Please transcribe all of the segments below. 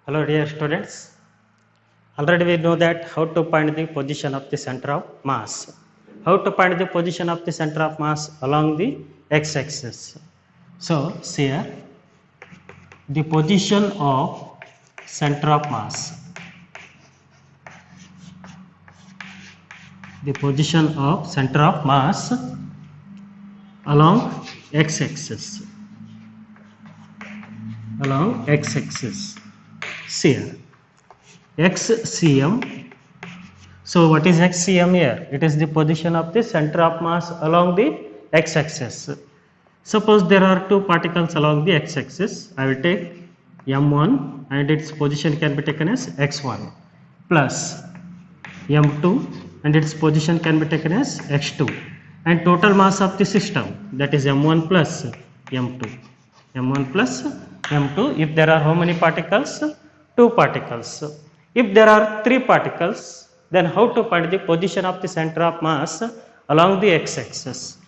Hello dear students, already we know that how to find the position of the center of mass. How to find the position of the center of mass along the x-axis. So, see here, the position of center of mass. The position of center of mass along x-axis. Along x-axis. See here. XCM. So what is XCM here? It is the position of the center of mass along the x-axis. Suppose there are two particles along the x-axis. I will take M1 and its position can be taken as x1 plus M2 and its position can be taken as x2, and total mass of the system, that is M1 plus M2. M1 plus M2. If there are how many particles? Two particles. If there are three particles, then how to find the position of the center of mass along the x-axis?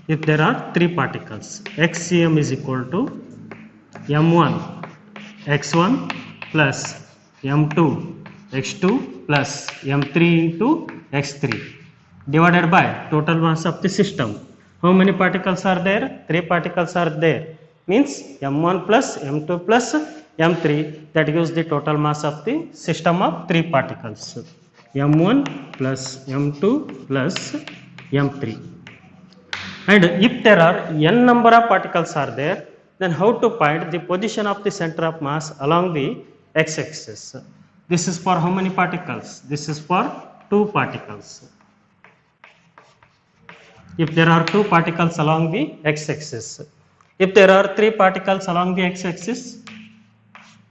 If there are three particles, XCM is equal to M1 x1 plus M2 x2 plus M3 into x3 divided by total mass of the system. How many particles are there? Three particles are there. Means M1 plus M2 plus M3, that gives the total mass of the system of three particles. M1 plus M2 plus M3. And if there are n number of particles are there, then how to find the position of the center of mass along the x-axis? This is for how many particles? This is for two particles. If there are two particles along the x-axis. If there are three particles along the x-axis,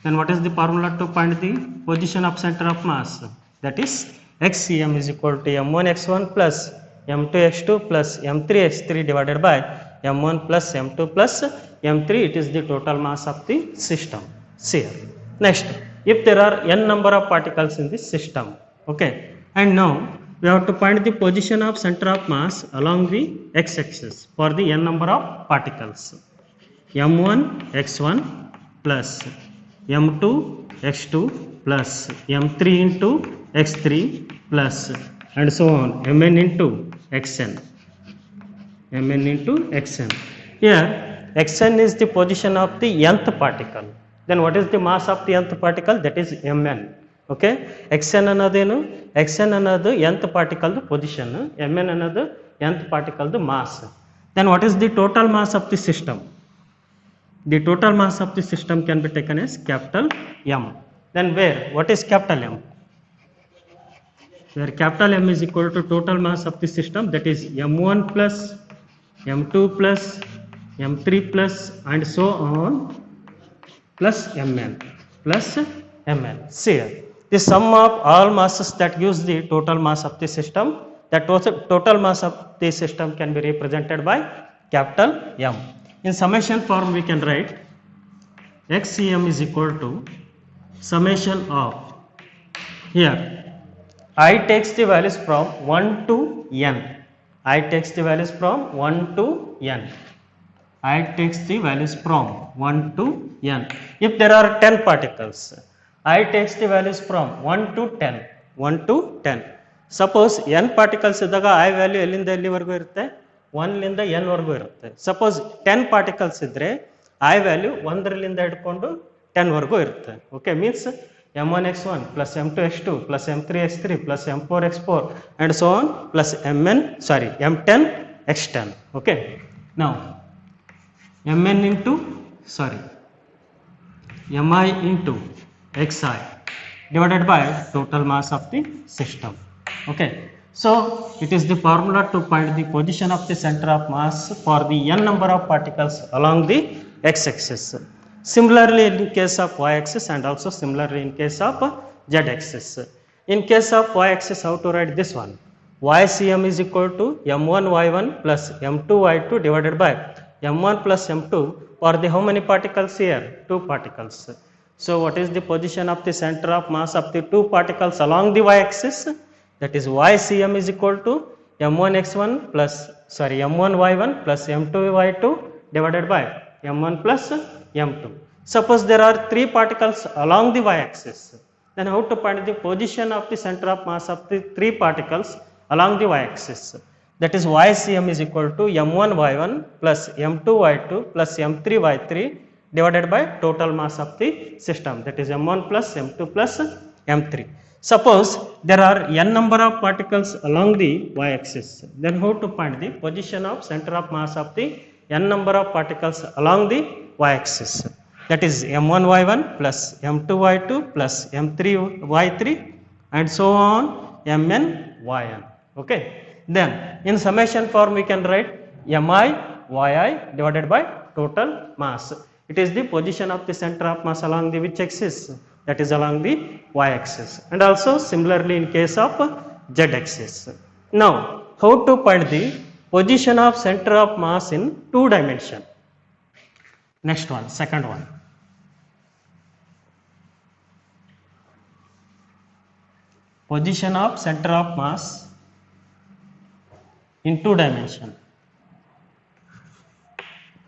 then what is the formula to find the position of center of mass? That is XCM is equal to M1 x1 plus M2 x2 plus M3 x3 divided by M1 plus M2 plus M3. It is the total mass of the system. See here. Next, if there are n number of particles in this system, okay, and now we have to find the position of center of mass along the x-axis for the n number of particles. M1 x1 plus M2 x2 plus M3 into x3 plus and so on, Mn into xn. Mn into xn. Here xn is the position of the nth particle. Then what is the mass of the nth particle? That is Mn. Okay, xn annadenu? Xn annadu nth particle position, Mn annadu nth particle mass. Then what is the total mass of the system? The total mass of the system can be taken as capital M. Then where? What is capital M? Where capital M is equal to total mass of the system, that is M1 plus M2 plus M3 plus and so on plus Mn plus Mn. See here, the sum of all masses that gives the total mass of the system. That total mass of the system can be represented by capital M. In summation form we can write XCM is equal to summation of, here I takes the values from 1 to n. I takes the values from 1 to n. I takes the values from 1 to n. If there are 10 particles, I takes the values from 1 to 10. 1 to 10. Suppose n particles idaga I value ಎಲ್ಲಿಂದ ಎಲ್ಲಿವರೆಗೂ ಇರುತ್ತೆ? 1 ಲಿಂದ n ವರೆಗೂ ಇರುತ್ತೆ. Suppose 10 particles ಇದ್ರೆ I value 1 ರಿಂದ ಹಿಡ್ಕೊಂಡು 10 ವರೆಗೂ ಇರುತ್ತೆ. Okay, means M1 x1 plus M2 x2 plus M3 x3 plus M4 x4 and so on plus M10 x10. Okay, now Mn into Mi into Xi divided by total mass of the system. Okay, so it is the formula to find the position of the center of mass for the n number of particles along the x-axis. Similarly in case of y-axis and also similarly in case of z-axis. In case of y-axis, how to write this one? YCM is equal to M1 y1 plus M2 y2 divided by M1 plus M2 for the how many particles here? Two particles. So what is the position of the center of mass of the two particles along the y-axis? That is YCM is equal to M1 x1 plus M1 y1 plus M2 y2 divided by M1 plus M2. Suppose there are 3 particles along the y-axis, then how to find the position of the center of mass of the 3 particles along the y-axis? That is ycm is equal to m1 y1 plus m2 y2 plus m3 y3 divided by total mass of the system, that is m1 plus m2 plus m3. Suppose there are n number of particles along the y-axis, then how to find the position of center of mass of the n number of particles along the y-axis? That is m1 y1 plus m2 y2 plus m3 y3 and so on mn yn. Okay. Then in summation form we can write mi yi divided by total mass. It is the position of the center of mass along the which axis? That is along the y-axis, and also similarly in case of z-axis. Now how to find the position of center of mass in 2 dimension? Next one, second one. Position of center of mass in 2 dimension.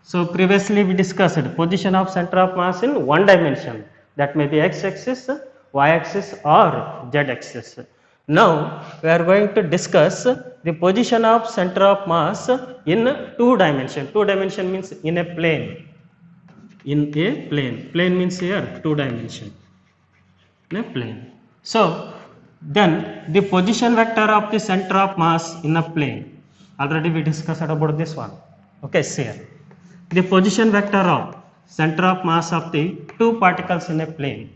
So previously we discussed position of center of mass in 1 dimension, that may be x-axis, y-axis or z-axis. Now we are going to discuss the position of center of mass in 2 dimension. 2 dimension means in a plane. In a plane. Plane means here 2 dimension. In a plane. So then the position vector of the center of mass in a plane. Already we discussed about this one. Okay, see here. The position vector of center of mass of the 2 particles in a plane,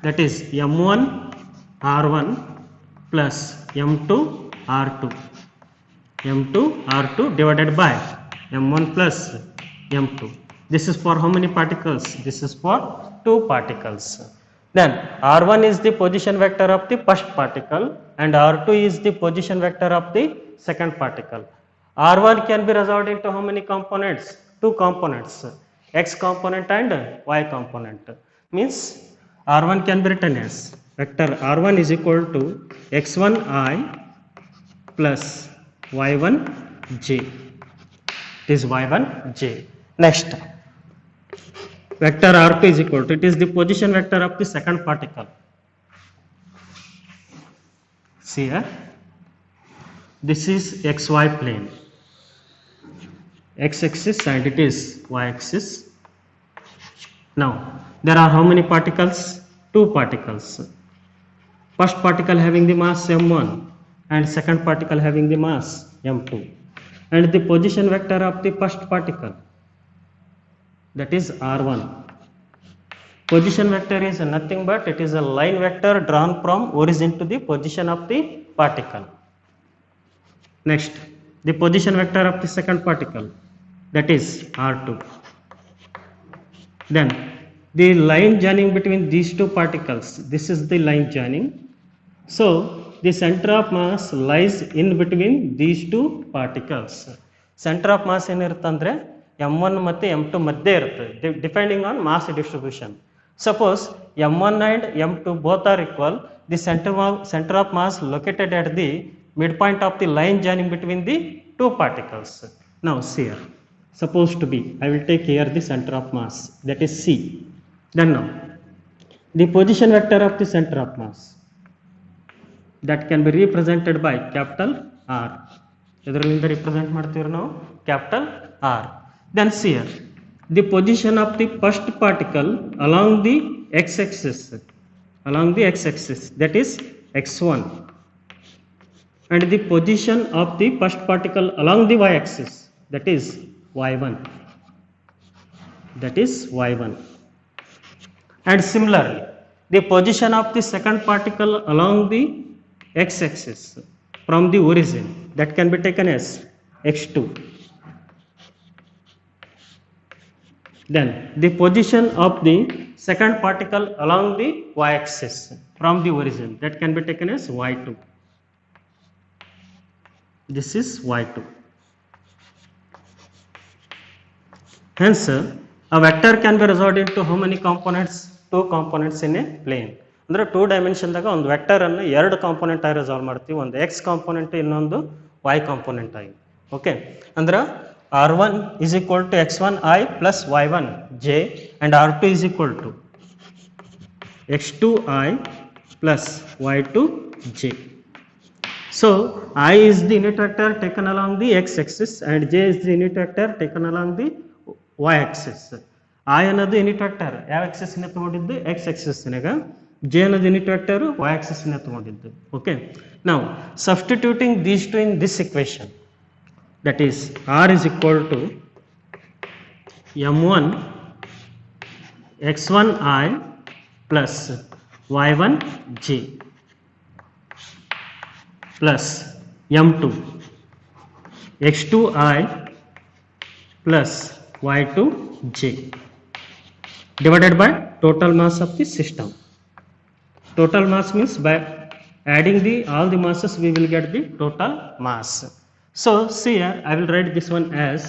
that is m1 r1 plus m2 r2 divided by m1 plus m2. This is for how many particles? This is for 2 particles. Then r1 is the position vector of the first particle and r2 is the position vector of the second particle. R1 can be resolved into how many components? 2 components, x component and y component. Means R1 can be written as vector R1 is equal to x1i plus y1j. It is y1j. Next, vector R2 is equal to, it is the position vector of the second particle. See here, this is xy plane, x-axis and it is y-axis. Now there are how many particles? 2 particles. First particle having the mass m1 and second particle having the mass m2, and the position vector of the first particle, that is r1. Position vector is nothing but it is a line vector drawn from origin to the position of the particle. Next, the position vector of the second particle, that is r2. Then the line joining between these 2 particles, this is the line joining. So the center of mass lies in between these 2 particles. Center of mass ಏನಿರುತ್ತಂದ್ರೆ m1 ಮತ್ತು m2 ಮಧ್ಯೆ ಇರುತ್ತೆ, depending on mass distribution. Suppose m1 and m2 both are equal, the center of mass located at the midpoint of the line joining between the 2 particles. Now see here, supposed to be, I will take here the center of mass, that is C. Then now the position vector of the center of mass, that can be represented by capital R. ಇದರಿಂದ represent ಮಾಡ್ತೀವಿ ನಾವು capital R. Then see here, the position of the first particle along the x-axis, that is x1, and the position of the first particle along the y-axis, that is y1, and similarly the position of the second particle along the x-axis from the origin, that can be taken as x2. Then the position of the second particle along the y-axis from the origin, that can be taken as y2. This is y2. Hence a vector can be resolved into how many components? 2 components in a plane. ಅಂದರೆ 2 ಡೈಮೆನ್ಷನ್ದಾಗ ಒಂದು ವೆಕ್ಟರನ್ನು 2 component ಆಗಿ resolve ಮಾಡ್ತೀವಿ, ಒಂದು X component ಇನ್ನೊಂದು Y component ಆಗಿ. Okay, ಅಂದ್ರೆ R1 is equal to x1i plus y1j and R2 is equal to x2i plus y2j. So I is the unit vector taken along the x-axis and j is the unit vector taken along the y-axis. I ಅನ್ನೋದು unit vector ಯಾವ Axis ನ ತಗೊಂಡಿದ್ದು x Axis ನಾಗ, j ಅನ್ನೋದು unit vector y Axis ನ ತಗೊಂಡಿದ್ದು. Okay, now substituting these two in this equation, that is r is equal to m1 x1i plus y1j plus m2 x2i plus y2j divided by total mass of the system. Total mass means by adding all the masses we will get the total mass. So see here I will write this one as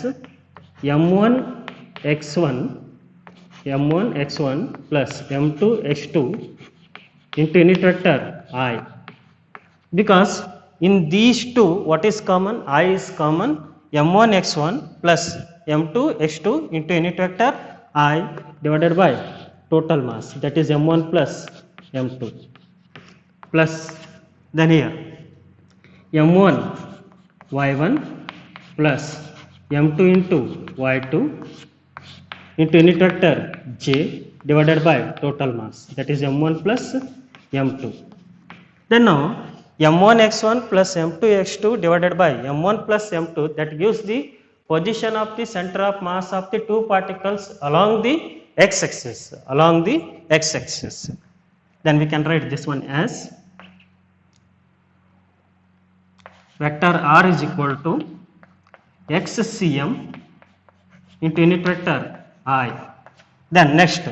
m1 x1 plus m2 x2 into unit vector I, because in these two what is common, I is common, m1 x1 plus m2 x2 into unit vector I divided by total mass, that is m1 plus m2 plus then here m1 y1 plus m2 into y2 into unit vector j divided by total mass, that is m1 plus m2. Then now m1 x1 plus m2 x2 divided by m1 plus m2, that gives the position of the center of mass of the two particles along the x-axis, Then we can write this one as vector r is equal to xcm into unit vector I. Then next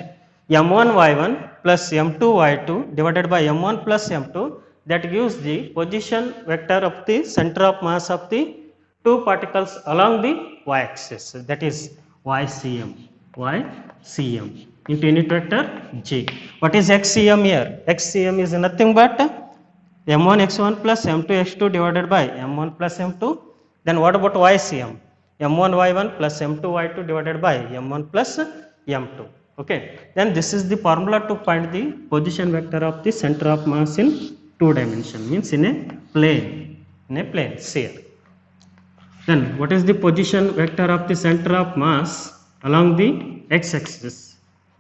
m1 y1 plus m2 y2 divided by m1 plus m2, that gives the position vector of the center of mass of the two particles along the y-axis, that is ycm into unit vector j. What is xcm here? Xcm is nothing but m1 x1 plus m2 x2 divided by m1 plus m2. Then what about ycm? m1 y1 plus m2 y2 divided by m1 plus m2. Okay, then this is the formula to find the position vector of the center of mass in two dimension, means in a plane, see here. Then what is the position vector of the center of mass along the x-axis?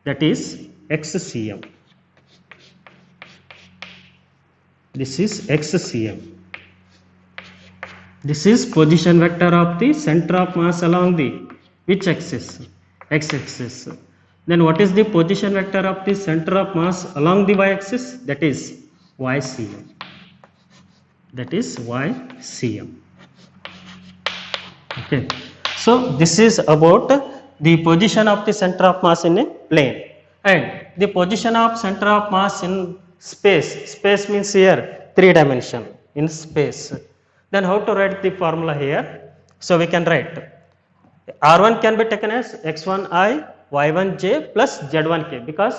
That is xcm. This is xcm. This is position vector of the center of mass along the which axis? X-axis. Then what is the position vector of the center of mass along the y-axis? That is ycm. Okay, so this is about the position of the center of mass in a plane and the position of center of mass in space. Space means here 3 dimension in space. Then how to write the formula here? So we can write r1 can be taken as x1i y1j plus z1k, because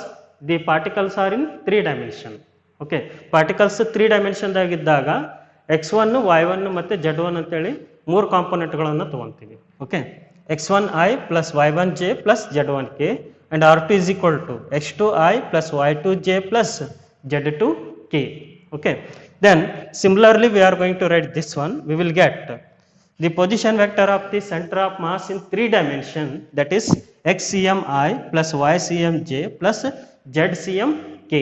the particles are in 3 dimension. Okay, particles 3 dimension ದಾಗಿದ್ದಾಗ x1 y1 ಮತ್ತೆ z1 ಅಂತ ಹೇಳಿ 3 component ಗಳನ್ನು ತಗೊಂತೀವಿ. Okay, x1i plus y1j plus z1k and r2 is equal to x2i plus y2j plus z2k. Okay, then similarly we are going to write this one. We will get the position vector of the center of mass in 3 dimension, that is xcmi plus ycmj plus zcmk.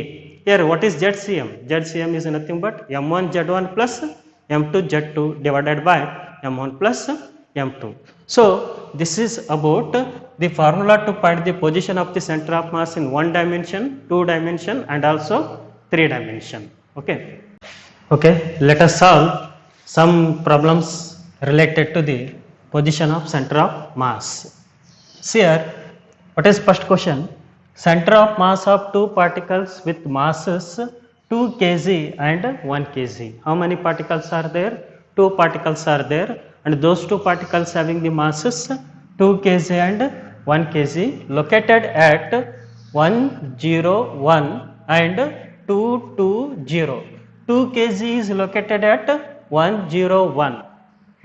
Here what is zcm? Zcm is nothing but m1 z1 plus m2 z2 divided by m1 plus m2. So this is about the formula to find the position of the center of mass in 1 dimension, 2 dimension and also 3 dimension. Okay, let us solve some problems related to the position of center of mass. See here, what is first question? Center of mass of two particles with masses 2 kg and 1 kg. How many particles are there? 2 particles are there, and those 2 particles having the masses 2 kg and 1 kg located at 101 and 220. 2 kg is located at 101.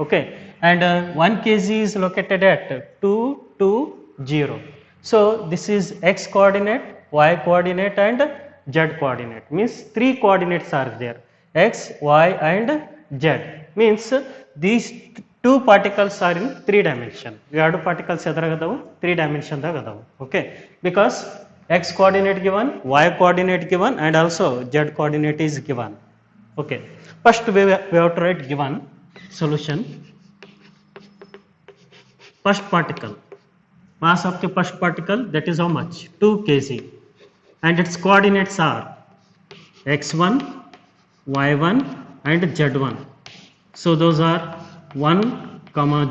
Okay, and 1 kg is located at 2, 2, 0. So this is x coordinate, y coordinate and z coordinate, means 3 coordinates are there, x, y and z, means these 2 particles are in 3 dimension. We have 2 particles edaga 3 dimension daga adavu, okay, because x coordinate given, y coordinate given and also z coordinate is given. Okay, first we have to write given solution. First particle, mass of the first particle, that is how much, 2 kg, and its coordinates are x1, y1 and z1. So those are 1,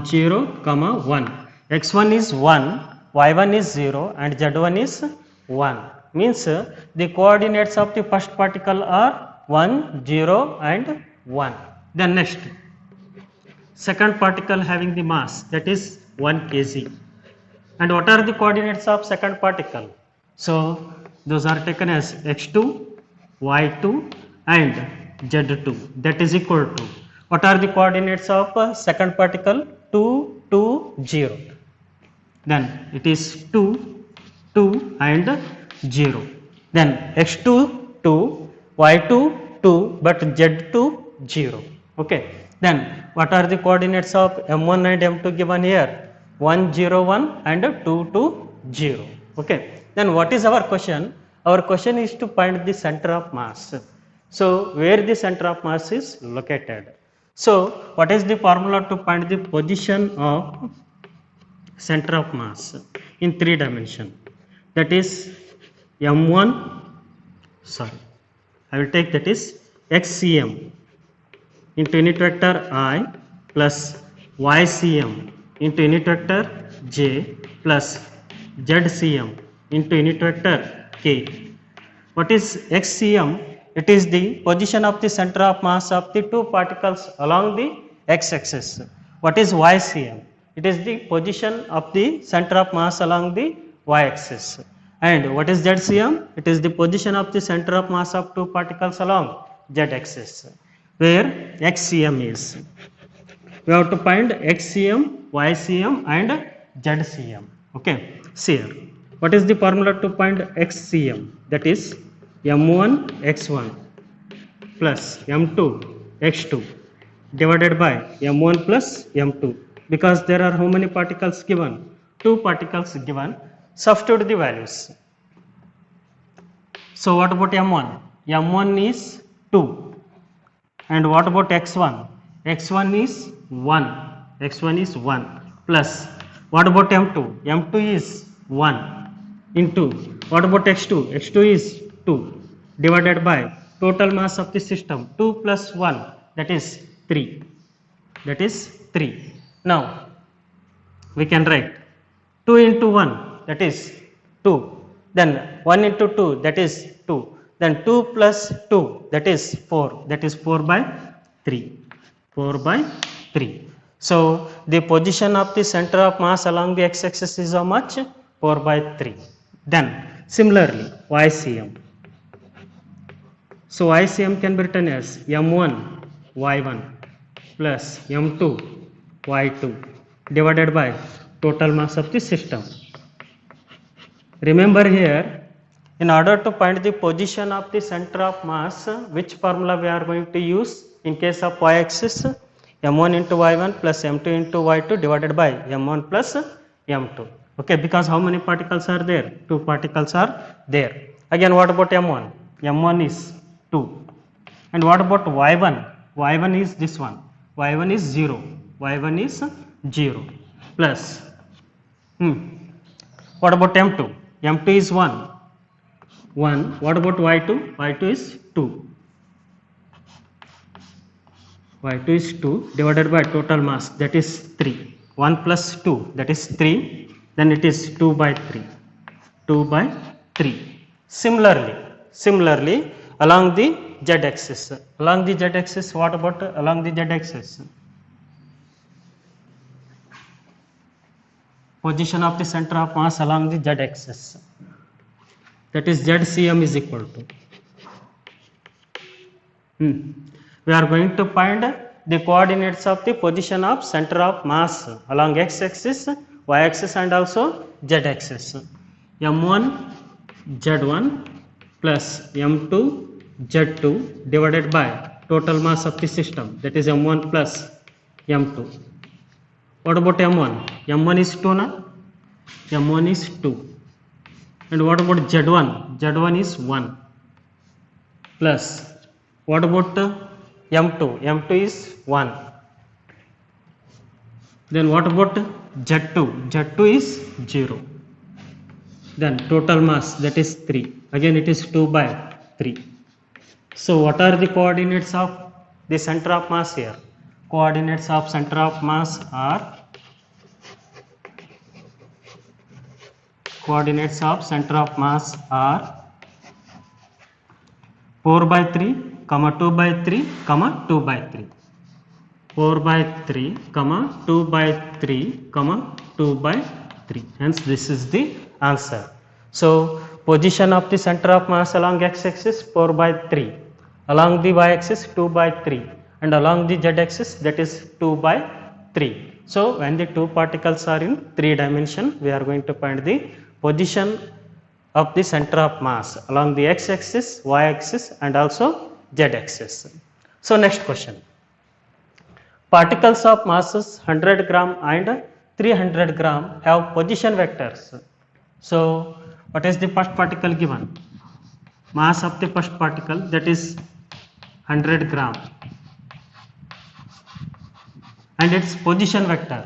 0, 1. x1 is 1, y1 is 0 and z1 is 1, means the coordinates of the first particle are 1, 0 and 1. Then next, second particle having the mass, that is 1 kg, and what are the coordinates of second particle? So those are taken as x2, y2 and z2, that is equal to, what are the coordinates of second particle? 2, 2, 0. Then it is 2, 2 and 0. Then x2 2, y2 2, but z2 0. Okay. Then what are the coordinates of m1 and m2 given here? 1, 0, 1 and 2, 2, 0. Okay. Then what is our question? Our question is to find the center of mass. So where the center of mass is located? So what is the formula to find the position of center of mass in 3 dimension? That is m1, sorry, I will take that is xcm into unit vector I plus ycm into unit vector j plus zcm into unit vector k. What is xcm? It is the position of the center of mass of the 2 particles along the x-axis. What is ycm? It is the position of the center of mass along the y-axis. And what is zcm? It is the position of the center of mass of 2 particles along z-axis, where xcm is. We have to find xcm, ycm and zcm. Okay, see here. What is the formula to find xcm? That is m1 x1 plus m2 x2 divided by m1 plus m2, because there are how many particles given? 2 particles given. Substitute the values. So what about m1? m1 is 2, and what about x1? x1 is 1, x1 is 1 plus, what about m2? m2 is 1 into, what about x2? x2 is 2 divided by total mass of the system 2 plus 1, that is 3, that is 3. Now we can write 2 into 1, that is 2, then 1 into 2, that is 2, then 2 plus 2, that is 4, that is 4 by 3, 4 by 3. So the position of the center of mass along the x-axis is how much? 4 by 3. Then similarly ycm. So ycm can be written as m1 y1 plus m2 y2 divided by total mass of the system. Remember here, in order to find the position of the center of mass, which formula we are going to use in case of y-axis? m1 into y1 plus m2 into y2 divided by m1 plus m2. Okay, because how many particles are there? 2 particles are there. Again, what about m1? m1 is 2. And what about y1? y1 is this one. y1 is 0. y1 is 0 plus. What about m2? m2 is 1. 1. What about y2? y2 is 2. y2 is 2 divided by total mass, that is 3. 1 plus 2, that is 3. Then it is 2 by 3. 2 by 3. Similarly, along the z-axis. Along the z-axis, what about along the z-axis? Position of the center of mass along the z-axis. That is zcm is equal to. We are going to find the coordinates of the position of center of mass along x-axis, y-axis and also z-axis. m1 z1 plus m2 z2 divided by total mass of the system, that is m1 plus m2. What about m1? m1 is 2 na? m1 is 2. And what about z1? z1 is 1 plus what about m2? m2 is 1. Then what about z2? z2 is 0. Then total mass, that is 3. Again it is 2 by 3. So what are the coordinates of the center of mass here? Coordinates of center of mass are 4 by 3, 2 by 3, 2 by 3. 4 by 3, 2 by 3, 2 by 3. Hence this is the answer. So position of the center of mass along x-axis 4 by 3, along the y-axis 2 by 3, and along the z-axis, that is 2 by 3. So when the two particles are in 3 dimension, we are going to find the position of the center of mass along the x-axis, y-axis and also z-axis. So next question. Particles of masses 100 gram and 300 gram have position vectors. So what is the first particle given? Mass of the first particle, that is 100 gram, and its position vector,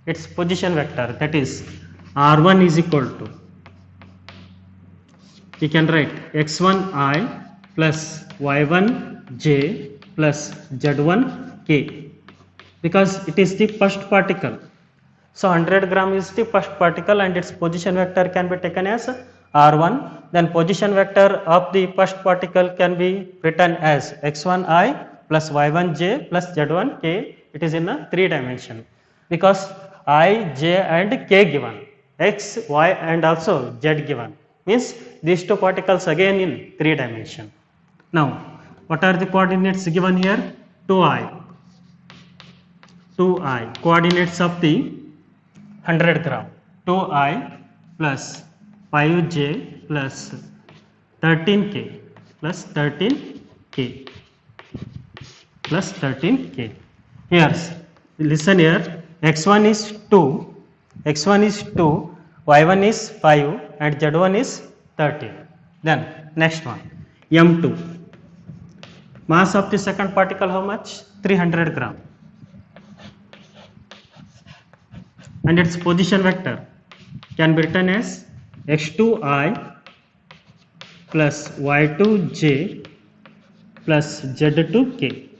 that is r1 is equal to, you can write x1i plus y1j plus z1k, because it is the first particle. So 100 gram is the first particle and its position vector can be taken as r1. Then position vector of the first particle can be written as x1i plus y1j plus z1k. It is in a 3 dimension because I, j and k given, x, y and also z given, means these two particles again in 3 dimension. Now what are the coordinates given here? 2i, coordinates of the 100 gram, 2i plus 5j plus 13k plus 13k plus 13k. Here listen here, x1 is 2, y1 is 5 and z1 is 13. Then next one, m2, mass of the second particle how much? 300 gram, and its position vector can be written as x2i plus y2j plus z2k.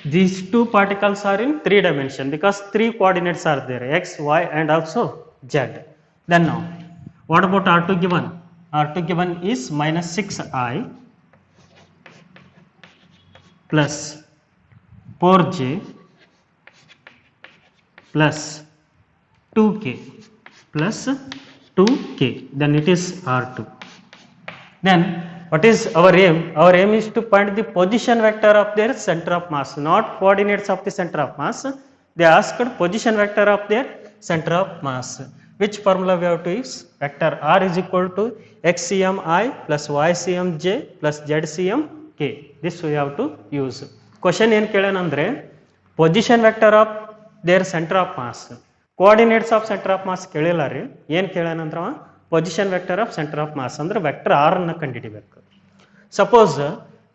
These two particles are in 3 dimension because 3 coordinates are there, x, y and also z. Then now what about r2 given? R2 given is minus 6i plus 4j plus 2k plus 2k, then it is r2. Then what is our aim? Our aim is to find the position vector of their center of mass, not coordinates of the center of mass. They asked position vector of their center of mass. Which formula we have to use? Vector r is equal to xcmi plus ycmj plus zcmk. This we have to use. Question ಏನು ಕೇಳೇನಂದ್ರೆ position vector of their center of mass, coordinates of center of mass ಕೇಳಿಲ್ಲ ರೀ. ಏನು ಕೇಳೇನಂದ್ರ position vector of center of mass ಅಂದ್ರೆ vector r ಅನ್ನು ಕಂಡುಹಿಡಿಬೇಕು. Suppose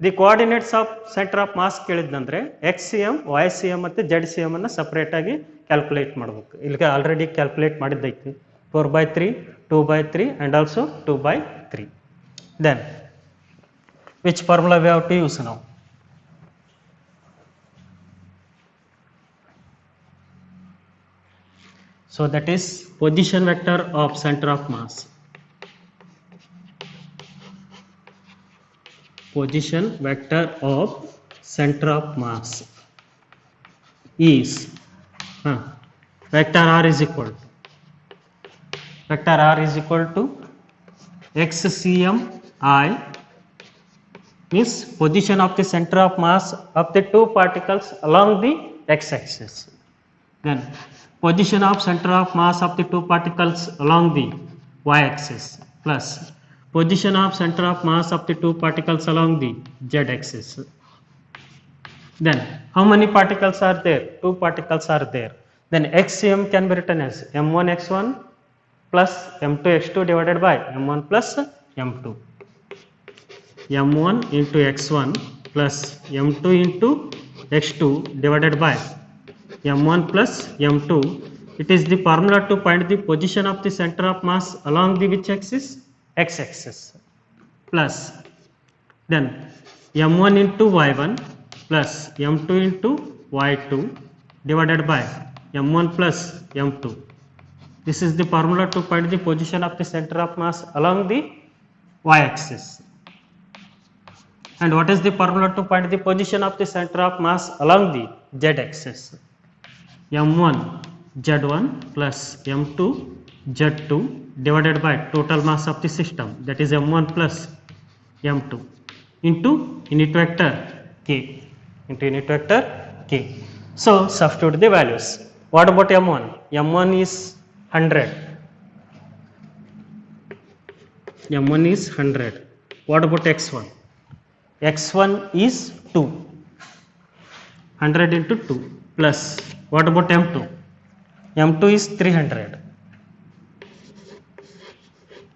the coordinates of centre of mass ಕೇಳಿದ್ನಂದ್ರೆ xcm, ycm ಮತ್ತು zcm ಅನ್ನು ಸಪರೇಟ್ ಆಗಿ ಕ್ಯಾಲ್ಕುಲೇಟ್ ಮಾಡಬೇಕು. ಇಲ್ಲಿಗೆ ಆಲ್ರೆಡಿ ಕ್ಯಾಲ್ಕುಲೇಟ್ ಮಾಡಿದ್ದೈತಿ, 4/3, 2/3 and also 2/3. Then which formula we have to use now? So that is position vector of center of mass. Position vector of center of mass is vector r is equal to xcm I means position of the center of mass of the two particles along the x-axis. Then position of center of mass of the two particles along the y-axis plus position of center of mass of the two particles along the z-axis. Then how many particles are there? Two particles are there. Then xcm can be written as m1 x1 plus m2 x2 divided by m1 plus m2. m1 into x1 plus m2 into x2 divided by m1 plus m2. It is the formula to find the position of the center of mass along the which axis? X-axis. Plus then m1 into y1 plus m2 into y2 divided by m1 plus m2. This is the formula to find the position of the center of mass along the y-axis. And what is the formula to find the position of the center of mass along the z-axis? m1 z1 plus m2 z2 divided by total mass of the system, that is m1 plus m2 into unit vector k, into unit vector k. So substitute the values. What about m1? m1 is 100. m1 is 100. What about x1? x1 is 2. 100 into 2 plus what about m2? m2 is 300.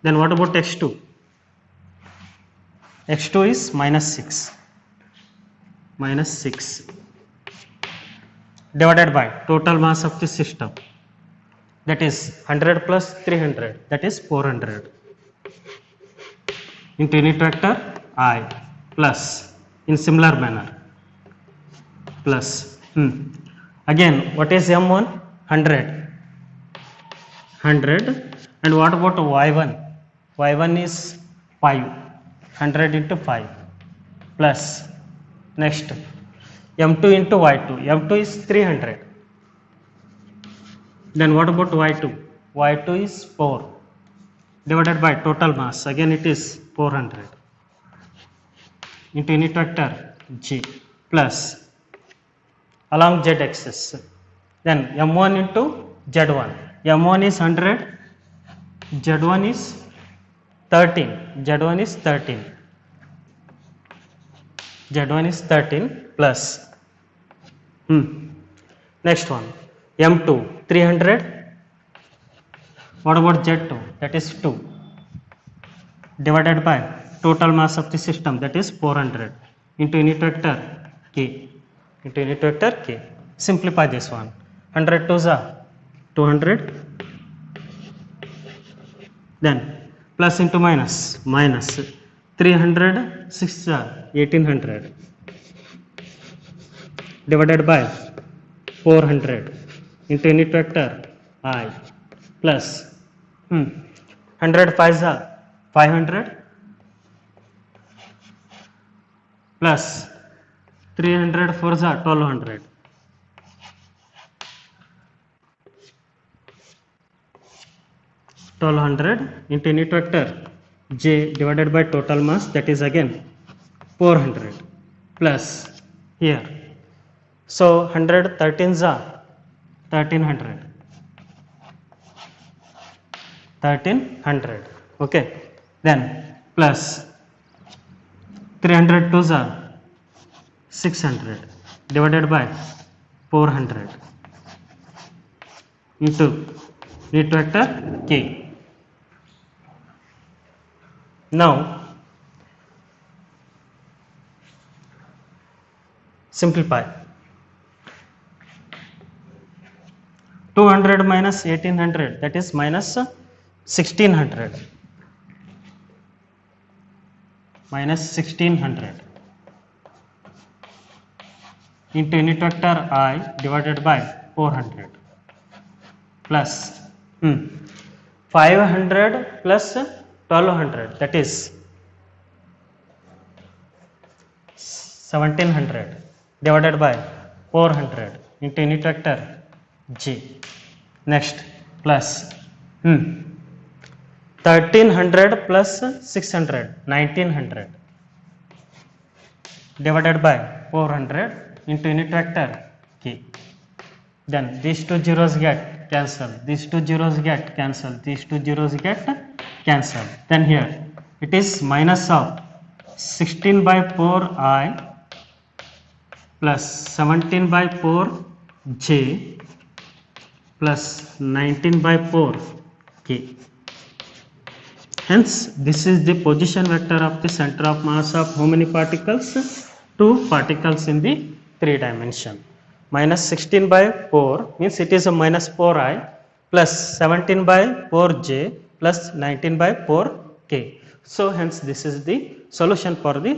Then what about x2? x2 is minus 6. Minus 6 divided by total mass of the system, that is 100 plus 300, that is 400 into unit vector I plus in similar manner plus again what is m1? 100. And what about y1? y1 is 5. 100 into 5 plus next m2 into y2. m2 is 300. Then what about y2? y2 is 4 divided by total mass, again it is 400 into unit vector g plus along z axis. Then m1 into z1. m1 is 100, z1 is 13. z1 is 13. z1 is 13 plus next one m2 300. What about z2? That is 2 divided by total mass of the system, that is 400 into unit vector k, into unit vector k. Simplify this one. 100 to 200, then plus into minus, minus 300 6 1800 divided by 400 into unit vector I plus 100 5 500 plus 300 4 1200 1200 into unit vector j divided by total mass, that is again 400 plus here. So 100 13 1300 1300. Okay, then plus 300 to 600 divided by 400 into unit vector k. Now simplify. 200 minus 1800, that is minus 1600. Minus 1600 into unit vector I divided by 400 plus 500 plus 1200, that is 1700 divided by 400 into unit vector j. Next plus 1300 plus 600 1900 divided by 400 into unit vector k. Then these two zeros get cancelled, these two zeros get cancelled, these two zeros get cancelled. Then here it is minus of 16 by 4I plus 17 by 4j plus 19 by 4k. Hence this is the position vector of the center of mass of how many particles? 2 particles in the 3 dimension. Minus 16 by 4 means it is a minus 4I plus 17 by 4j plus 19 by 4k. So hence this is the solution for the